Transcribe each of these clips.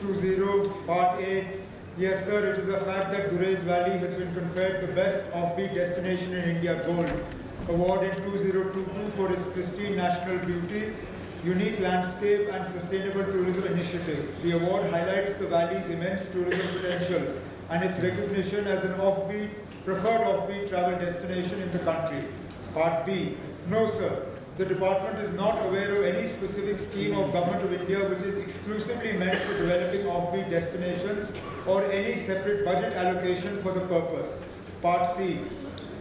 620, Part A. Yes, sir, it is a fact that Gurez Valley has been conferred the Best Offbeat Destination in India Gold Award in 2022 for its pristine national beauty, unique landscape and sustainable tourism initiatives. The award highlights the valley's immense tourism potential and its recognition as an preferred offbeat travel destination in the country. Part B. No, sir. The department is not aware of any specific scheme of Government of India which is exclusively meant for developing offbeat destinations or any separate budget allocation for the purpose. Part C.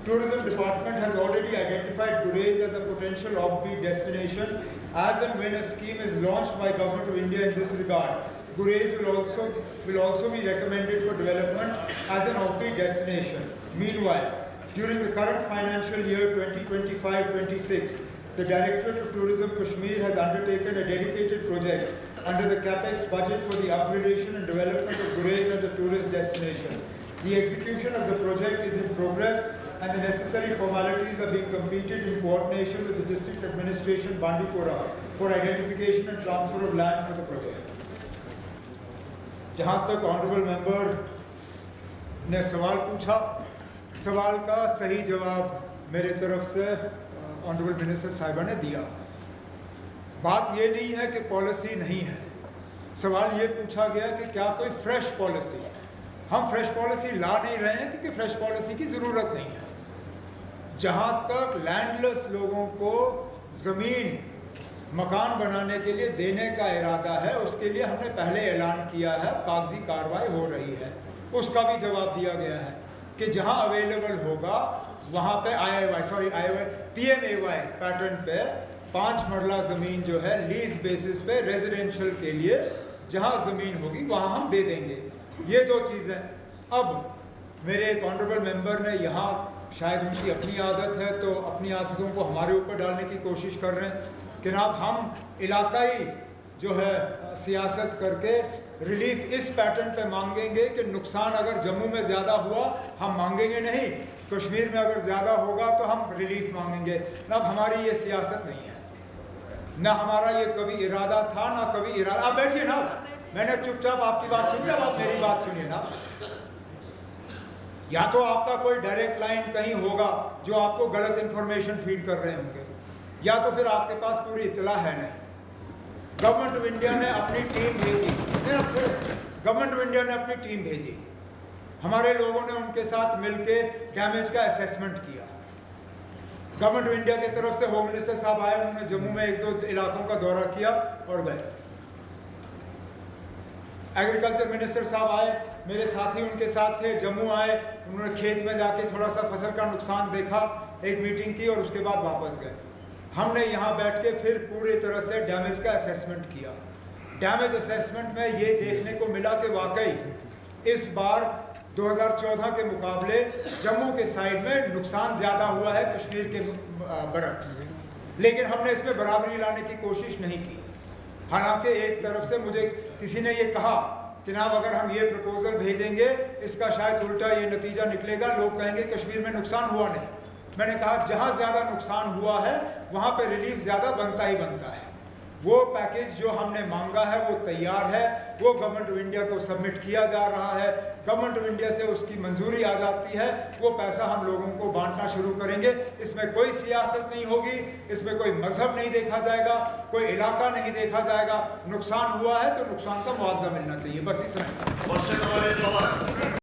Tourism Department has already identified Gurez as a potential offbeat destination as and when a scheme is launched by Government of India in this regard. Gurez will also be recommended for development as an offbeat destination. Meanwhile, during the current financial year 2025-26, the Directorate of Tourism Kashmir has undertaken a dedicated project under the CAPEX budget for the upgradation and development of Gurez as a tourist destination. The execution of the project is in progress and the necessary formalities are being completed in coordination with the District Administration Bandipora for identification and transfer of land for the project. जहाँ तक honourable member ने सवाल पूछा, सवाल का सही जवाब मेरे तरफ से ऑनरेबल मिनिस्टर साहिबा ने दिया। बात ये नहीं है कि पॉलिसी नहीं है, सवाल ये पूछा गया कि क्या कोई फ्रेश पॉलिसी। हम फ्रेश पॉलिसी ला नहीं रहे हैं क्योंकि फ्रेश पॉलिसी की ज़रूरत नहीं है। जहाँ तक लैंडलेस लोगों को ज़मीन मकान बनाने के लिए देने का इरादा है, उसके लिए हमने पहले ऐलान किया है, कागजी कार्रवाई हो रही है। उसका भी जवाब दिया गया है कि जहाँ अवेलेबल होगा वहाँ पे PMAY पैटर्न पे 5 मरला ज़मीन जो है लीज बेसिस पे रेजिडेंशियल के लिए जहाँ ज़मीन होगी वहाँ हम दे देंगे। ये दो चीज़ें। अब मेरे एक ऑनरेबल मेंबर ने यहाँ, शायद उनकी अपनी आदत है तो अपनी आदतों को हमारे ऊपर डालने की कोशिश कर रहे हैं कि जनाब हम इलाकाई जो है सियासत करके रिलीफ इस पैटर्न पे मांगेंगे कि नुकसान अगर जम्मू में ज़्यादा हुआ हम मांगेंगे नहीं, कश्मीर में अगर ज़्यादा होगा तो हम रिलीफ मांगेंगे। ना हमारी ये सियासत नहीं है, ना हमारा ये कभी इरादा था, ना कभी इरादा। आप बैठिए ना, मैंने चुपचाप आपकी बात सुनी, अब आप मेरी बात सुनिए ना। या तो आपका कोई डायरेक्ट लाइन कहीं होगा जो आपको गलत इंफॉर्मेशन फीड कर रहे होंगे, या तो फिर आपके पास पूरी इतला है नहीं। गवर्नमेंट ऑफ इंडिया ने अपनी टीम भेजी, गवर्नमेंट ऑफ इंडिया ने अपनी टीम भेजी, हमारे लोगों ने उनके साथ मिलके डैमेज का असेसमेंट किया। गवर्नमेंट ऑफ इंडिया की तरफ से होम मिनिस्टर साहब आए, उन्होंने जम्मू में 1-2 इलाकों का दौरा किया और गए। एग्रीकल्चर मिनिस्टर साहब आए, मेरे साथी उनके साथ थे, जम्मू आए, उन्होंने खेत में जाके थोड़ा सा फसल का नुकसान देखा, एक मीटिंग की और उसके बाद वापस गए। हमने यहाँ बैठ के फिर पूरी तरह से डैमेज का असेसमेंट किया। डैमेज असेसमेंट में ये देखने को मिला कि वाकई इस बार 2014 के मुकाबले जम्मू के साइड में नुकसान ज़्यादा हुआ है कश्मीर के बरक्स, लेकिन हमने इसमें बराबरी लाने की कोशिश नहीं की। हालांकि एक तरफ से मुझे किसी ने ये कहा कि ना अगर हम ये प्रपोजल भेजेंगे इसका शायद उल्टा ये नतीजा निकलेगा, लोग कहेंगे कश्मीर में नुकसान हुआ नहीं। मैंने कहा जहाँ ज़्यादा नुकसान हुआ है वहाँ पे रिलीफ ज़्यादा बनता ही बनता है। वो पैकेज जो हमने मांगा है वो तैयार है, वो गवर्नमेंट ऑफ इंडिया को सबमिट किया जा रहा है। गवर्नमेंट ऑफ इंडिया से उसकी मंजूरी आ जाती है, वो पैसा हम लोगों को बांटना शुरू करेंगे। इसमें कोई सियासत नहीं होगी, इसमें कोई मजहब नहीं देखा जाएगा, कोई इलाका नहीं देखा जाएगा। नुकसान हुआ है तो नुकसान का मुआवजा मिलना चाहिए, बस इतना ही।